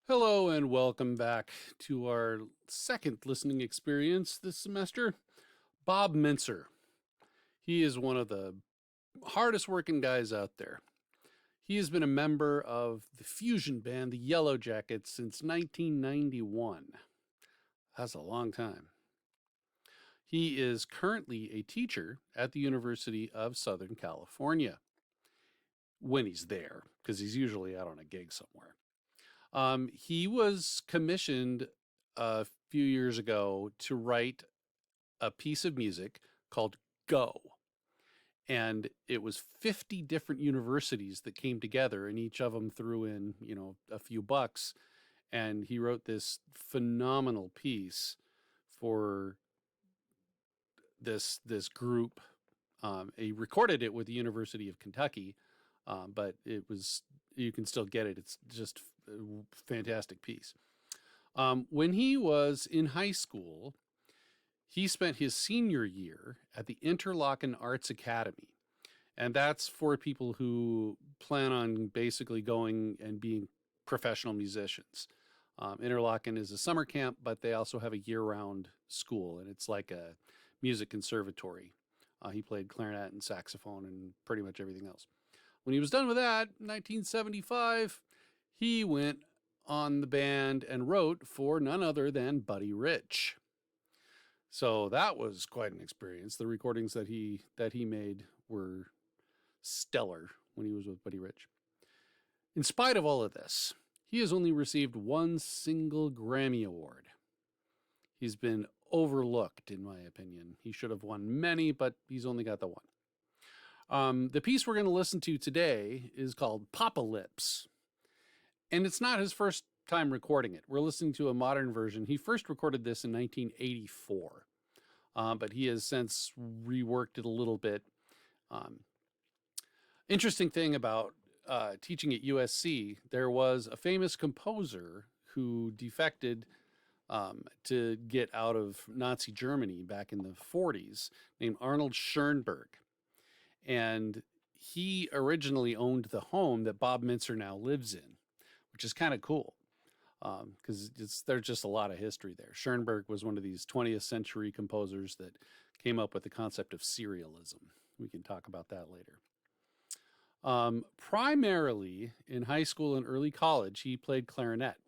Hello and welcome back to our second listening experience this semester. Bob Mintzer. He is one of the hardest working guys out there. He has been a member of the fusion band, the Yellow Jackets, since 1991. That's a long time. He is currently a teacher at the University of Southern California when he's there, because he's usually out on a gig somewhere. He was commissioned a few years ago to write a piece of music called Go. And it was 50 different universities that came together, and each of them threw in, a few bucks. And he wrote this phenomenal piece for this group. He recorded it with the University of Kentucky, but you can still get it. It's just a fantastic piece. When he was in high school, he spent his senior year at the Interlochen Arts Academy. And that's for people who plan on basically going and being professional musicians. Interlochen is a summer camp, but they also have a year-round school, and it's like a music conservatory. He played clarinet and saxophone and pretty much everything else. When he was done with that, 1975, he went on the band and wrote for none other than Buddy Rich. So that was quite an experience. The recordings that he made were stellar when he was with Buddy Rich. In spite of all of this, he has only received one single Grammy Award. He's been overlooked, in my opinion. He should have won many, but he's only got the one. The piece we're going to listen to today is called Papa Lips. And it's not his first time recording it. We're listening to a modern version. He first recorded this in 1984, but he has since reworked it a little bit. Interesting thing about teaching at USC, there was a famous composer who defected to get out of Nazi Germany back in the 40s named Arnold Schoenberg. And he originally owned the home that Bob Mintzer now lives in, which is kind of cool because there's just a lot of history there. Schoenberg was one of these 20th century composers that came up with the concept of serialism. We can talk about that later. Primarily in high school and early college, he played clarinet,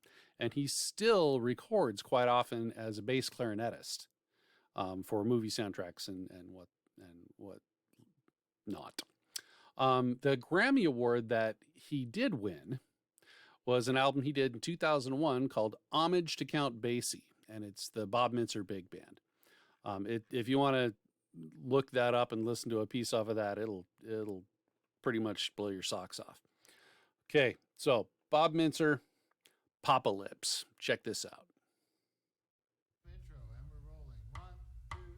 and he still records quite often as a bass clarinetist for movie soundtracks and what not. The Grammy Award that he did win was an album he did in 2001 called Homage to Count Basie, and it's the Bob Mintzer Big Band. If you want to look that up and listen to a piece off of that, it'll pretty much blow your socks off. Okay, so Bob Mintzer, Papa Lips. Check this out. Intro, and we're rolling. 1, 2.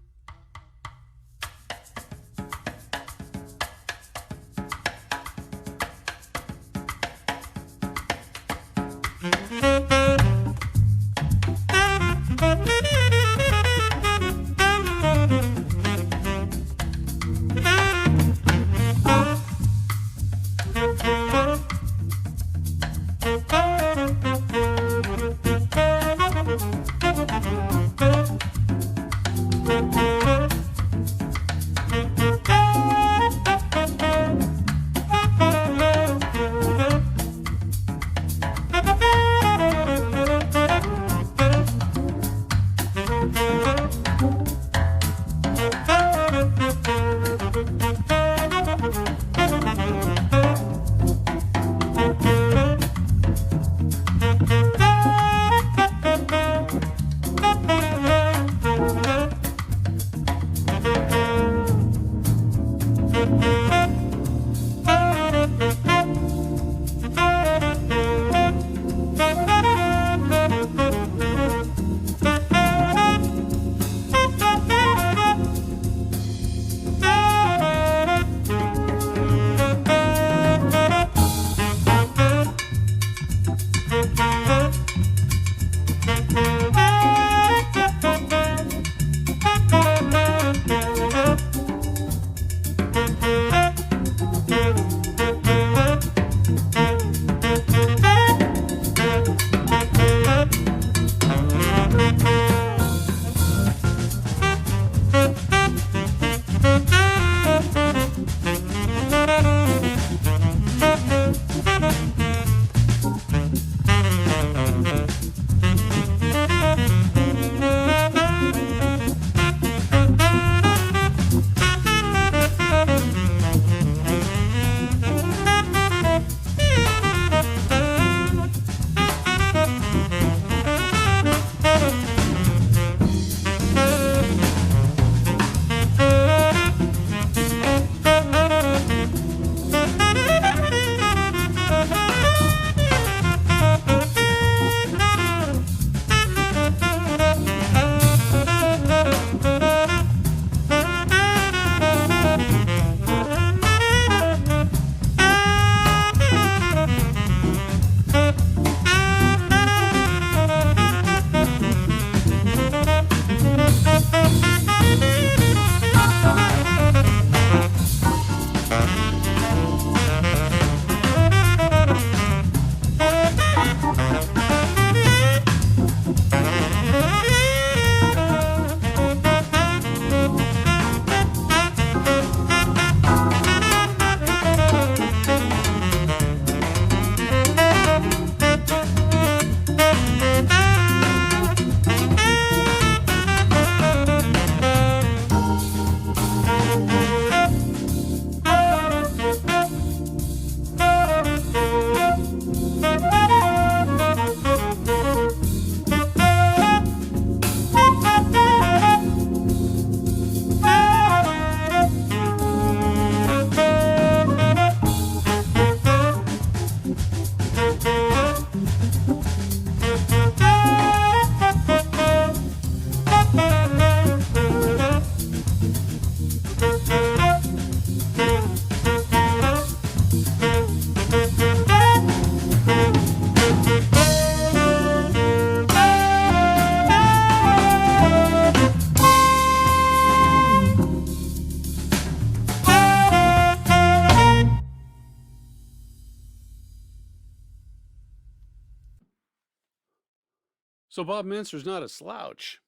So Bob Mintzer's not a slouch.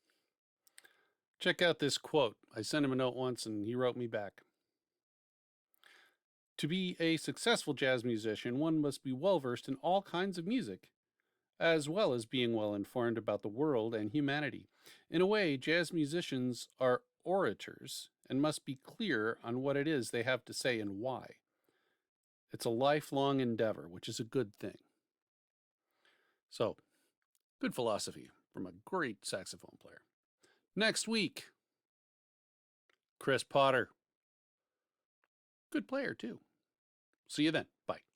Check out this quote. I sent him a note once and he wrote me back. To be a successful jazz musician, one must be well versed in all kinds of music, as well as being well informed about the world and humanity. In a way, jazz musicians are orators and must be clear on what it is they have to say and why. It's a lifelong endeavor, which is a good thing. So, good philosophy from a great saxophone player. Next week, Chris Potter. Good player, too. See you then. Bye.